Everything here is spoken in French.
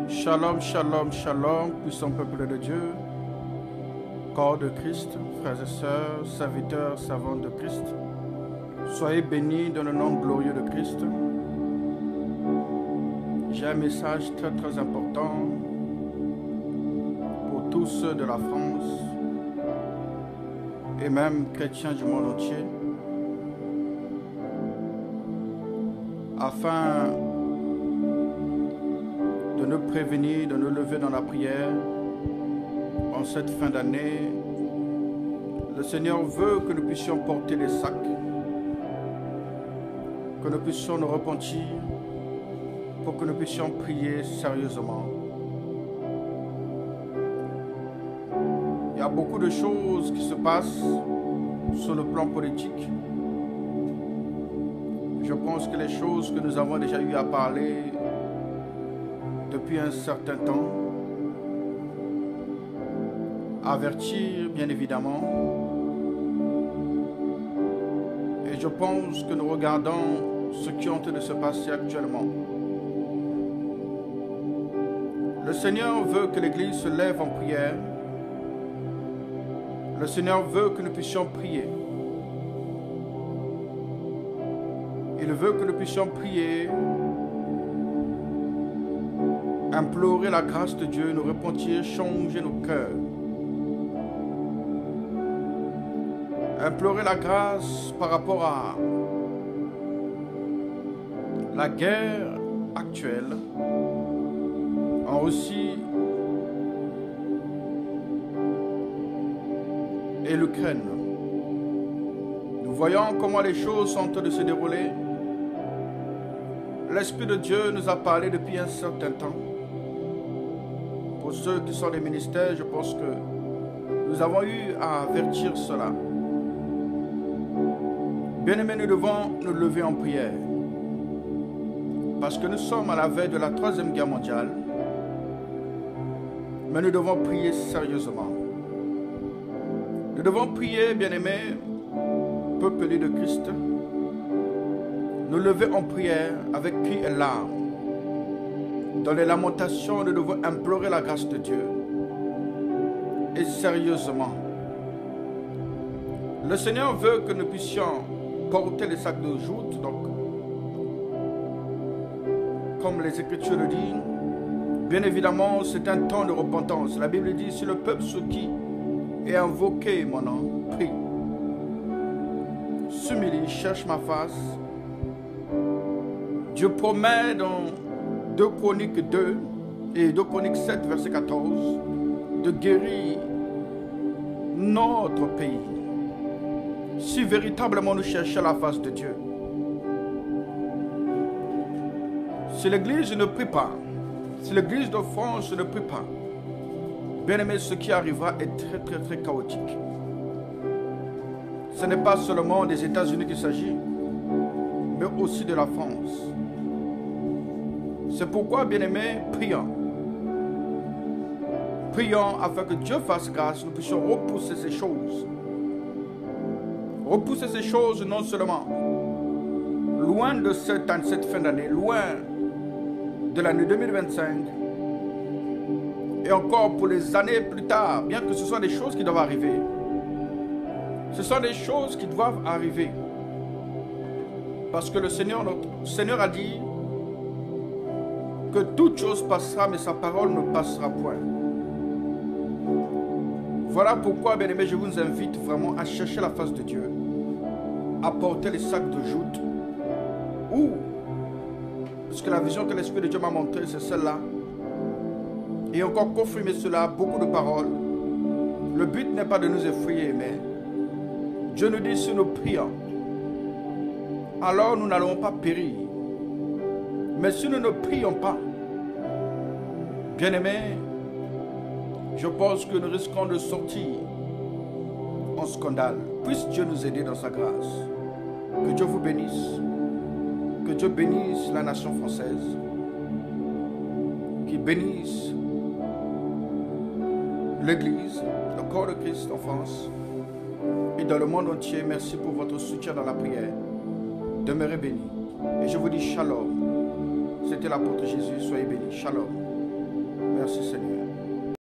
Shalom, shalom, shalom, puissant peuple de Dieu, corps de Christ, frères et sœurs, serviteurs, servantes de Christ. Soyez bénis dans le nom glorieux de Christ. J'ai un message très très important pour tous ceux de la France et même chrétiens du monde entier, afin de nous prévenir, de nous lever dans la prière en cette fin d'année. Le Seigneur veut que nous puissions porter les sacs, que nous puissions nous repentir, pour que nous puissions prier sérieusement. Il y a beaucoup de choses qui se passent sur le plan politique. Je pense que les choses que nous avons déjà eu à parler depuis un certain temps, avertir bien évidemment, et je pense que nous regardons ce qui est en train de se passer actuellement. Le Seigneur veut que l'Église se lève en prière. Le Seigneur veut que nous puissions prier. Il veut que nous puissions prier, implorer la grâce de Dieu, nous repentir, changer nos cœurs. Implorer la grâce par rapport à la guerre actuelle en Russie et l'Ukraine. Nous voyons comment les choses sont en train de se dérouler. L'Esprit de Dieu nous a parlé depuis un certain temps. Pour ceux qui sont des ministères, je pense que nous avons eu à avertir cela. Bien-aimés, nous devons nous lever en prière. Parce que nous sommes à la veille de la 3e guerre mondiale. Mais nous devons prier sérieusement. Nous devons prier, bien-aimés, peuple de Christ, nous lever en prière avec cris et larmes. Dans les lamentations, nous devons implorer la grâce de Dieu. Et sérieusement. Le Seigneur veut que nous puissions porter les sacs de joute, donc, comme les Écritures le disent. Bien évidemment, c'est un temps de repentance. La Bible dit, si le peuple sur qui est invoqué mon nom, prie, s'humilie, cherche ma face. Dieu promet dans 2 Chroniques 2 et 2 Chroniques 7, verset 14, de guérir notre pays. Si véritablement nous cherchons la face de Dieu. Si l'Église ne prie pas, si l'Église de France ne prie pas, bien aimé, ce qui arrivera est très très très chaotique. Ce n'est pas seulement des États-Unis qu'il s'agit, mais aussi de la France. C'est pourquoi, bien aimé, prions. Prions afin que Dieu fasse grâce, nous puissions repousser ces choses. Repousser ces choses non seulement loin de cette fin d'année, loin de l'année 2025, et encore pour les années plus tard, bien que ce soit des choses qui doivent arriver. Ce sont des choses qui doivent arriver. Parce que le Seigneur, notre Seigneur a dit que toute chose passera, mais sa parole ne passera point. Voilà pourquoi, bien aimé, je vous invite vraiment à chercher la face de Dieu, à porter les sacs de joute, ou, parce que la vision que l'Esprit de Dieu m'a montrée, c'est celle-là, et encore confirmer cela, beaucoup de paroles. Le but n'est pas de nous effrayer, mais Dieu nous dit, si nous prions, alors nous n'allons pas périr. Mais si nous ne prions pas, bien-aimés, je pense que nous risquons de sortir en scandale. Puisse Dieu nous aider dans sa grâce. Que Dieu vous bénisse. Que Dieu bénisse la nation française. Qu'il bénisse l'Église, le corps de Christ en France et dans le monde entier. Merci pour votre soutien dans la prière. Demeurez bénis. Et je vous dis shalom. C'était l'apôtre Jésus. Soyez bénis. Shalom. Merci Seigneur.